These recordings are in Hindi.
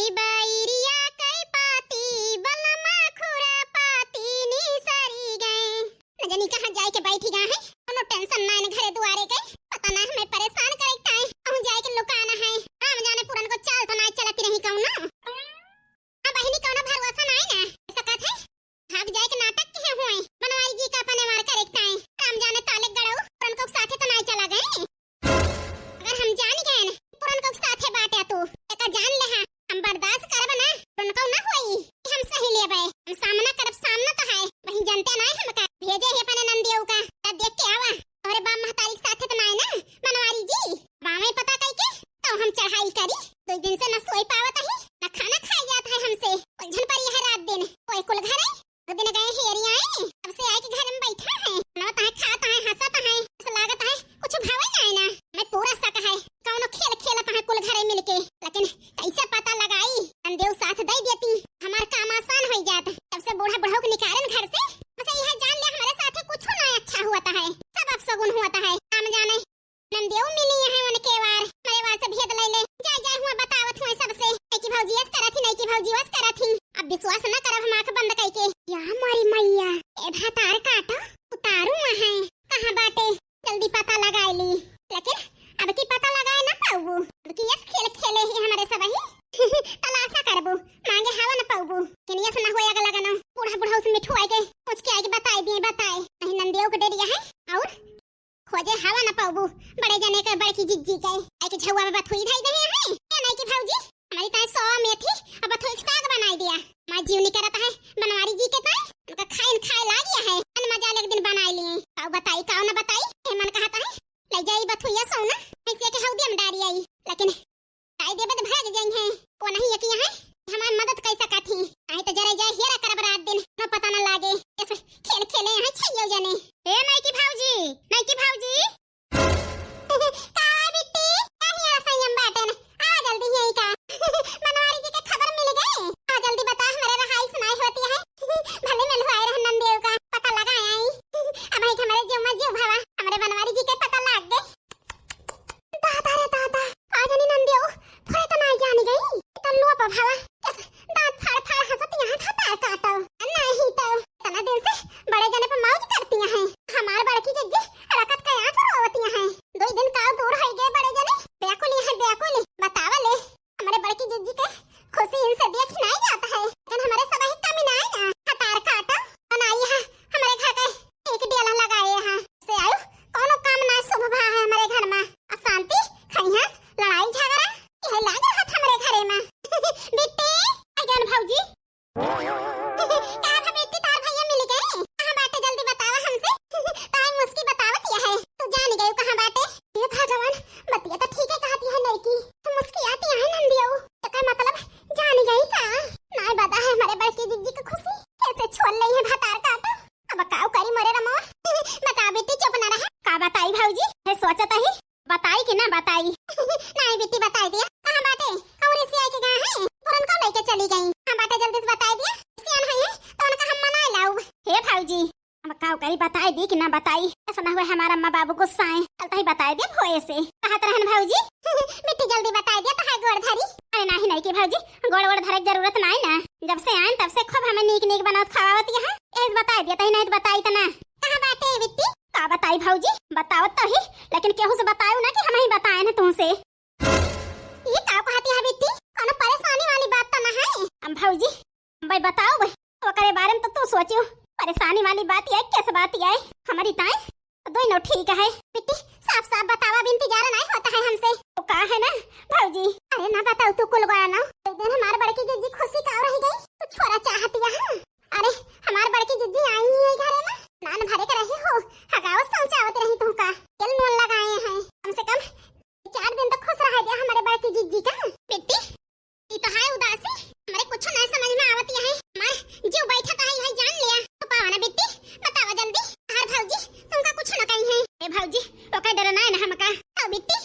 कई बाइरिया कई पाती बलमा खुरा पाती नी सारी गए न जानी कहां जाए के बैठी गए हैं। कोनो टेंशन ना न घरे दुआरे के पता ना हमें परेशान करैता है। हम जाए के लुकाना है। हम जाने पुरन को चाल तो ना चलती नहीं कहूं ना। हां बहिनी कोनो भरोसा नहीं ना ऐसा कहत है। भाग जाए के नाटक के हुए बनवाई जी का अपने मार करैता है। हम जाने ताले गड़ो पुरन को साथे तो ना चला गए। अगर हम जान गए न पुरन को साथे बाटे तू एका जान ले हां हम बर्दाश्त करब ना पुरन को ना होई। हम सही लेबे हम सामना करब सामना तो है वही जानते नहीं हम का भेजे है अपने नंदियों का देख के आवा अरे बा महतारी साथे तो नहीं ना बनवारी जी बामे पता कई के तो हम चढ़ाई करी 2 दिन से न सोई पावत है न खाना खाई जात है हमसे उलझन पर यह रात दिन कोई कुल घर है तो दिन गए हेरिया आए अब से आए के घर में बैठा है नवता है खाता है हंसता है ऐसा लागत है कुछ भावे नहीं ना मैं पूरा सक है कौनो खेल खेलता है कुल घरे मिलके लेकिन कैसे पता लगाई नंदेव साथ दे देती हमार काम आसान हो जात तब से बूढ़ा बुढ़ऊ के निकालन घर से बस यह जान ले हमारे साथे कुछ ना अच्छा हुआ है सब अपसगुन हुआ है हम जाने नंदेव मिली है उनके वार मेरे वार से भेद ले ले जाए हुआ बतावत हुए सबसे कि भौजी ऐस करा थी नहीं कि भौजी ऐस करा थी अब विश्वास न करब हम आंख बंद करके या हमारी मैया ए भातार काटा उतारू है कहां बाटे जल्दी पता लगाई ली लेकिन अब की पता लगाए ना पाऊबू अब की यस खेल खेले ही हमारे सब ही तलाशा करबू मांगे हवा न पाऊबू किनिया से न होया गला गनो बूढ़ा बुढ़ा उस मिठू आए के कुछ के आगे बताई दिए बताए नहीं नंदियों को डेरिया है और खोजे हवा न पाऊबू बड़े जने का बड़की जिज्जी के आई के झुआ में बथुई धाई दे है क्या नहीं की भौजी हमारी ताई 100 में थी अब थोड़ी साग बनाई दिया मां जीव नहीं करता है बनवारी जी के ताई उनका खाए ला गया है अन मजा एक दिन बनाई लिए काऊ बताई काऊ न बताई हे मन कहता है ले जाई बथुइया सोना ऐसे के हौदी हम डारी आई लेकिन काई देबे तो भाग जाई है को नहीं यकिया है हमार मदद कैसा काथी आई तो जरा जाए हेरा करब रात दिन न पता न लागे ऐसे खेल खेले है छैयो जाने ए नहीं की भौजी का बिट्टी काहे संयम बाटन आ जल्दी यही का बनवारी जी के खबर मिल गए आ जल्दी बता हमारे रहाई सुनाई होती है भले मिल हुआ रह नंदेव का पता लगा आई अब है हमारे जो मजे भावा हमारे बनवारी जी के पता लग गए दादा रे दादा आज नहीं नंदेव थोड़े तो नहीं जानी गई तल्लू पर भावा दांत फाड़ फाड़ हंसती है खाता काटो नहीं तो इतना दिन से बड़े जने पर मौज करती हैं हमार बड़की जज्जी रकत का आंसू रोवती हैं 2 दिन का दूर हो गए बड़े जने बेकुली बतावा ले हमारे बड़की जज्जी के खुशी इनसे देख नहीं जाता है लेकिन हमारे सब ही कमी ना है ना हतार काटा बनाई है हमारे घर का एक डेला लगाए हैं से आयो कोनो काम ना शुभ भा है हमारे घर में अशांति खैया लड़ाई झगड़ा यह लागे हाथ हमारे घरे में बेटे अगन भौजी का बेटी तार भैया मिल गए कहां बाटे जल्दी बतावा हमसे ताई मुस्की बतावत यह है तू जान गई कहां बाटे हे भगवान बतिया तो ठीक है कहती है लड़की तो मुस्की आती है नंदियो तो का मतलब जान गई का नहीं बता है हमारे बड़की जिज्जी की खुशी कैसे छोड़ ली है भातार काटा अब काऊ करी मरे रमो बता बेटी चुप ना रहा का बताई भौजी है सोचत ही बताई कि ना बताई नहीं बेटी बताई दिया कहां बाटे और इसी आई के कहां है पुरन को लेके चली गई हां बाटे जल्दी से बताई दिया सियान है तो उनका हम मना लाऊ हे भौजी अब काऊ करी बताई दी कि ना बताई ऐसा ना हुए हमारा अम्मा बाबू गुस्सा आए चलता ही बताई दे भोए से कहत रहन भौजी बेटी जल्दी बताई दे तो है गोड़ धरी अरे नहीं की भौजी गोड़ धरे की जरूरत नहीं ना जब से आए तब से खूब हमें नीक बनावत खावावत है एक बताई दिया तही नहीं बताई तना कहां बाटे बेटी का बताई भौजी बतावत तो ही लेकिन केहू से बतायो ना कि हम ही बताए ना तुमसे ये का कहती है बेटी कोनो परेशानी वाली बात तो ना है हम भौजी भाई बताओ भाई ओकरे बारे में तो तू सोचियो परेशानी वाली बात है कैसे बात है हमारी ताई दोनों ठीक है बेटी साफ बतावा भी इंतजार नहीं होता है हमसे तो का है ना भौजी अरे ना बताओ तू कुल गया ना एक दिन हमारे बड़की जिज्जी खुशी का रह गई तो छोरा चाहती है अरे हमारे बड़की जिज्जी आई है घर में नान भरे के रही हो हगाव समझावत रही तू का चल नोन लगाए हैं कम से कम 4 दिन तक खुश रह गया हमारे बड़की जिज्जी का बेटी ये तो है उदासी हमारे कुछ नहीं समझ में आवती है हमारे जो बैठा था यही जान लिया तो पावा ना बेटी बतावा जल्दी हर भौजी तुमका कुछ न कही है ए भौजी तो कह डरना है ना हमका तो बेटी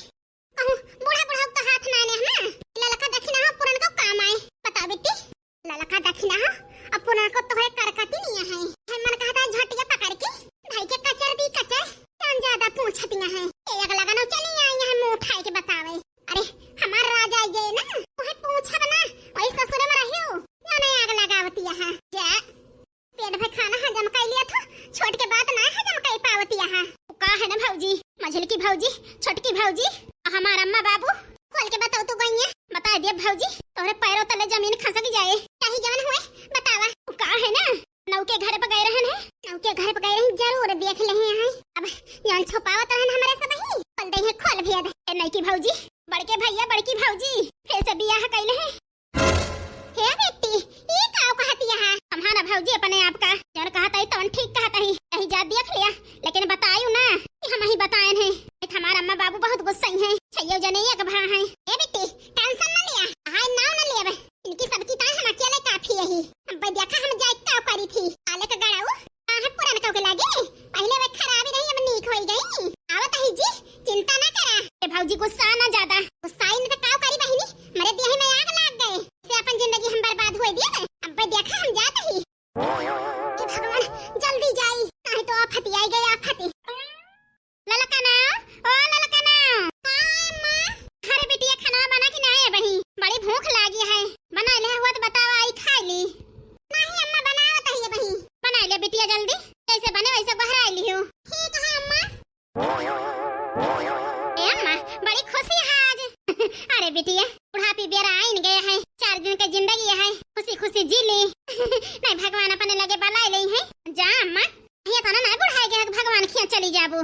बूढ़ा तो हाथ ना ने हम ललका दक्षिणा हो पुरन को काम आए बता बेटी ललका दक्षिणा हो अब पुरन को तो है करकती नहीं है हम मन कहता है झटिया पकड़ के भाई के कचर दी कचर कौन ज्यादा पूछतियां है एक लगानो चली आई है मुंह उठाए के बतावे अरे हमार राजा ये ना वही पूछब ना वही दिया भौजी, तोरे पैरों तले जमीन खसक जाए। कहीं जवन हुए बतावा का है ना, नौ के घर पे गए रहन है, नौ के घर पे गए रहन, जरूर देख ले हैं। अब जान छुपावत रहन हमारे से नहीं, खोल दे है, खोल भेद ए नहीं की भौजी, बड़के भैया बड़की भौजी फिर से बियाह कइले हैं। हे बेटी ये का कहती है हमारा भौजी अपने आप का जन कहता है तवन ठीक कहता है, कहीं जा देख लिया लेकिन बतायू ना कि हम ही बताएन है। हमारा अम्मा बाबू बहुत गुस्सा है, छैयो जनेया का भा है। ए बेटी टेंशन न लिया, हाय नाव न लिया, इनकी सबकी ता हम अकेले काफी है। हम भाई देखा हम जाए का करी थी आले का गड़ाऊ है पुरान का के लागे, पहले वे खराब नहीं अब नीक होई गई। आवत है जी, चिंता ना करा। ए भौजी गुस्सा ना ज्यादा, गुस्सा इन तो का करी बहिनी, मरे देह में आग लग गए से अपन जिंदगी हम बर्बाद होई दिए। अब भाई देखा हम जात ही, हे भगवान जल्दी जाई नहीं तो आफत आई गई आफत। ललकना ओ ललकना, हाय मां, अरे बिटिया खाना बना के नहीं है बही, बड़ी भूख लागी है, बना ले हुआ तो बताओ आई खा ली। नहीं अम्मा बनावत है बही, बना ले बिटिया जल्दी, जैसे बने वैसे बहरा ली हो। ठीक है अम्मा। ए अम्मा बड़ी खुशी है आज अरे बिटिया बुढ़ापी बेरा आइन गया है, 4 दिन की जिंदगी है, खुशी खुशी जी ली नहीं भगवान अपने लगे बलाई ले है। जा अम्मा ये तो ना बुढ़ाई गया भगवान खिया चली जाबू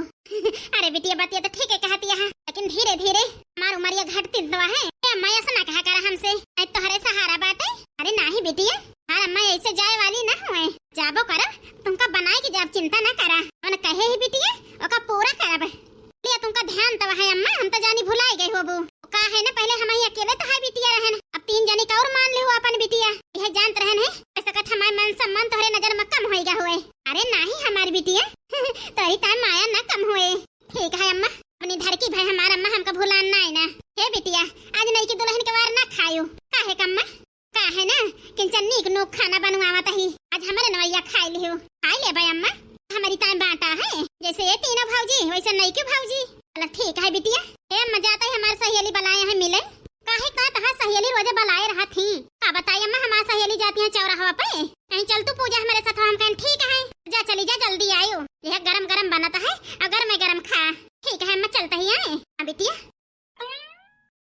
अरे बिटिया बतिया तो ठीक है कहती है, लेकिन धीरे धीरे हमार उमरिया घटती तो है। अम्मा ऐसा ना कहा करा हमसे, तो हरे सहारा बात है। अरे नहीं बिटिया, हर अम्मा ऐसे जाए वाली ना हुए, जाबो करा तुमका बनाए की जब चिंता ना करा, मैंने कहे ही बिटिया ओका पूरा करब लिया, तुमका ध्यान तो है अम्मा, हम तो जानी भुलाई गई होबू का है ना, पहले हम ही अकेले तो है बिटिया रहन, अब 3 जनी का और मान ले हो अपन बिटिया, यह जानत रहन है ऐसा कथ हमारे मन सम्मान तोहरे नजर में कम होएगा हुए। अरे नहीं हमारी बिटिया तोरी ताई माया ना कम हुए। ठीक है अम्मा, अपनी धरकी भाई हमारा अम्मा हमका भुलान ना है ना। हे बिटिया आज नहीं की दुल्हन के वार ना खायो काहे कम्मा, का है ना किंचन नीक नोक खाना बनवावत ही, आज हमारे नवैया खाई लियो, खाई ले भाई अम्मा, हमारी टाइम बांटा है, जैसे ये तीनों भौजी वैसे नहीं क्यों भौजी। चलो ठीक है बिटिया, ए मजा आता है हमारे सहेली बलाए हैं मिले, काहे का तहा सहेली रोजे बलाए रहा थी, का बताइए अम्मा हमारी सहेली जाती है चौराहा पे, कहीं चल तू पूजा हमारे साथ, हम कहें ठीक है जा चली जा जल्दी आयो, यह गरम गरम बनाता है अगर मैं गरम खा। ठीक है अम्मा चलता ही आए। बिटिया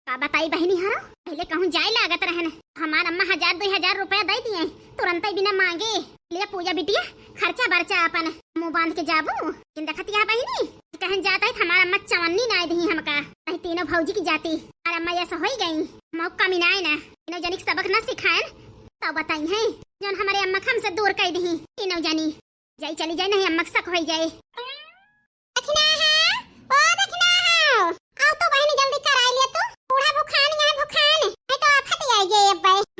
का बताई बहनी हरो, पहले कहूँ जाए लागत रहन, हमार अम्मा 1000-2000 रुपया दे दिए तुरंत ही बिना मांगे, लिया पूजा बिटिया खर्चा बर्चा अपन मुंह बांध के जाबू, देखतिया बहनी कहन जाता है हमारा अम्मा चवन्नी ना दी हमका, नहीं तीनों भौजी की जाती, और अम्मा ऐसा हो गई मौका मिलाए ना, तीनों जनी सबक न सिखाए तब बताई है जौन हमारे अम्मा हमसे दूर कर दी, तीनों जनी जाई चली जाए नहीं अम्मा शक हो जाए। दखना है ओ दखना है, आओ तो बहनी जल्दी कराई ले तू, बूढ़ा भूखान यहाँ भूखान है तो आफत आई गई, अब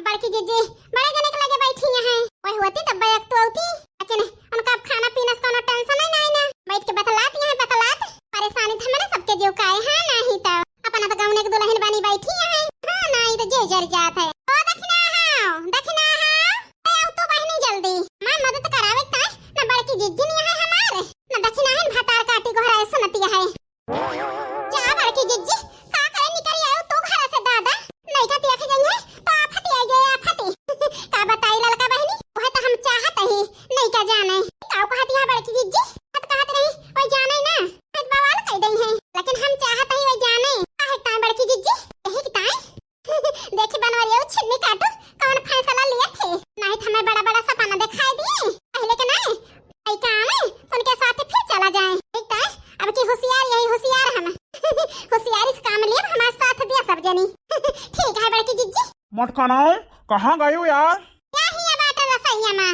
बड़की जीजी बड़े जने के लगे बैठी हैं, ओए होती तब बैक तो होती, लेकिन उनका खाना पीना का कोनो टेंशन नहीं ना, बैठ के बतलाती हैं बतलात, परेशानी तो हमारे सबके जो का है नहीं तो अपना तो गाँव के दुल्हन बनी बैठी है, हां नहीं तो जे जर जात है। ओ दखना है आओ तो बहनी जल्दी मां मदद करावे ता ना, बड़की जीजी नहीं है हमारे ना, दखना है भतार काटी को हरा सुनती है, जा बड़की जीजी का करे निकल आयो तू घर से दादा, नहीं का देख जाइए तो आफत आ गई आफत का बताई ललका बहनी, वह तो हम चाहत ही नहीं का जाने का कहती है बड़की जीजी, हत कहत रही ओए जाने ना हत बवाल कह दई है, लेकिन हम चाहत ही ओए जाने काहे ता बड़की जीजी यही की ताई देखी बनवारी ओ छिन्नी काटू कौन फैसला लिए थे, नहीं तो हमें बड़ा बड़ा सपना दिखाई दिए पहले के नहीं आई काम है उनके साथ फिर चला जाए, ठीक है अब की होशियार यही होशियार हम होशियार इस काम लिए हमारे साथ दिया सब जनी ठीक है बड़की जीजी। मटकानाओ कहाँ गए हो यार? क्या ही बात रसैया मां,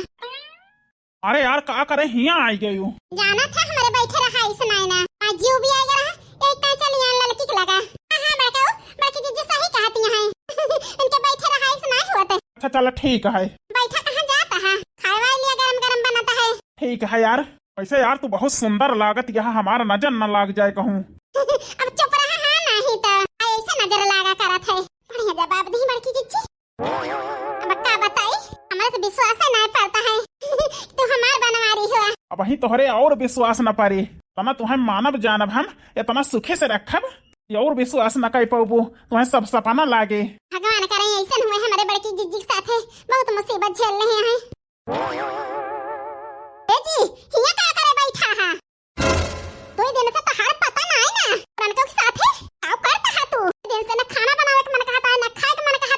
अरे यार का करे हिया आई गई हो, जाना था हमारे बैठे रहा इस नाइना आज जीव भी आएगा रहा एक ता चली आन लड़की के लगा, हां बड़काओ बड़की जीजी सही कहती हैं इनके बैठे रहा इस नहीं होता। अच्छा चलो ठीक है, बैठा कहां जाता है, खावा लिया गरम गरम बनाता है। ठीक है यार, वैसे यार तू बहुत सुंदर लागत, यहाँ हमारा नजर न लाग जाए कहूँ। अब चुप रहा है नहीं तो ऐसे नजर लगा करत है, बढ़िया जवाब दी बड़की जीजी। अब का बताई हमारे से विश्वास नहीं पड़ता है तू हमार बनवारी हो, अब वही तोहरे और विश्वास न पारे, तना तुम्हें मानव जानब हम इतना सुखे से रखब, और विश्वास न कर पाबू, तुम्हें सब सपना लागे। भगवान करे ऐसा हुए हमारे बड़की जीजी के साथ है, बहुत मुसीबत झेल रहे हैं। जी हिया का करे बैठा है, 2 दिन से तहार पता ना है ना, रनको के साथ है आओ करता है तू, दिन से न खाना बनावे के मन कहता है न खाए के मन कहता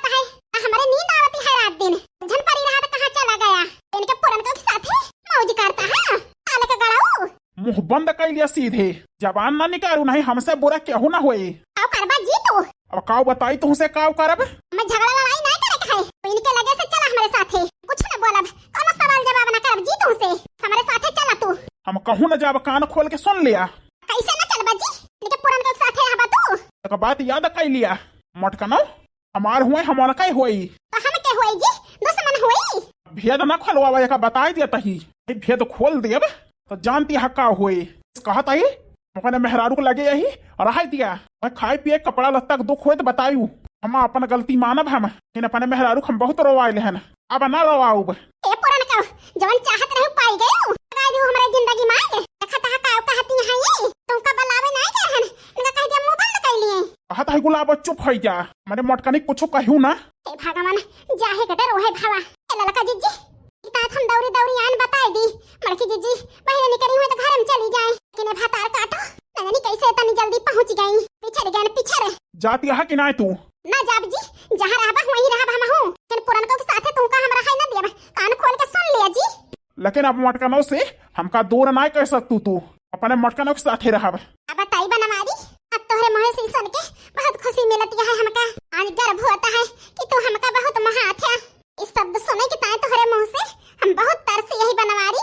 बंद कर लिया सीधे, जबान ना निकालू, नहीं हमसे बुरा केहू ना होई। काव करबा जी तू? अब काव बताई तुमसे काव करब? मैं झगड़ा लड़ाई नहीं करे के है, तो इनके लगे से चला हमारे साथे, कुछ न बोलब, कोनो सवाल जवाब ना करब जी तुमसे, हमारे साथे चला तू। हम कहूँ न जब कान खोल के सुन लिया। कैसे न चलबा जी? इनके पुरन के साथे रहबा तू? तो बात याद कर लिया, मटकनो हमार हुए हमारा कई होई। तो हम के होई जी? दुश्मन होई? भेद न खोलवा का बताई दिया तही, भेद खोल देब तो जानती हक्का हुई। कहत आई अपने मेहरारू को लगे यही रह दिया, मैं खाए पिए कपड़ा लत्ता के दुख हुए तो बतायू, हम अपन गलती मानब, हम इन अपने मेहरारू हम बहुत रोवाइल हन, अब ना रोवाऊ। ए पुरन का जवन चाहत रहू पाई गयो, लगा दू हमारे जिंदगी में, देखत हा का कहती है ये, तुमका बलावे नहीं कहन, इनका कह दिया मुंह बंद कर लिए। कहत है गुलाब चुप हो जा, मैंने मटकनी कुछ कहू ना। हे भगवान जाहे कटे रोहे भावा, ए ललका जीजी तात हम दौरी दौरी आन बताई दी, मड़की जीजी पहले निकली हुई तो घर में चली जाए, किने भातार काटो, नहीं कैसे इतनी जल्दी पहुंच गई, पीछे गए पीछे जाती है कि नहीं तू? ना जाब जी, जहाँ रहबा वहीं रहब हम हूं, लेकिन पुरन को के साथे तुमका हमरा है ना देब, कान खोल के सुन लिया जी। लेकिन अब मटकनों से हमका दूर नहीं कर सकतू, तू अपने मटकनों के साथे रहब। अब बताई बनवारी, अब तोहरे मुंह से सुन के बहुत खुशी मिलती है हमका, आज गर्व होता है कि तू हमका बहुत महात है, इस शब्द सुने के ताए तोहरे मुंह से हम बहुत तरसी यही बनवारी।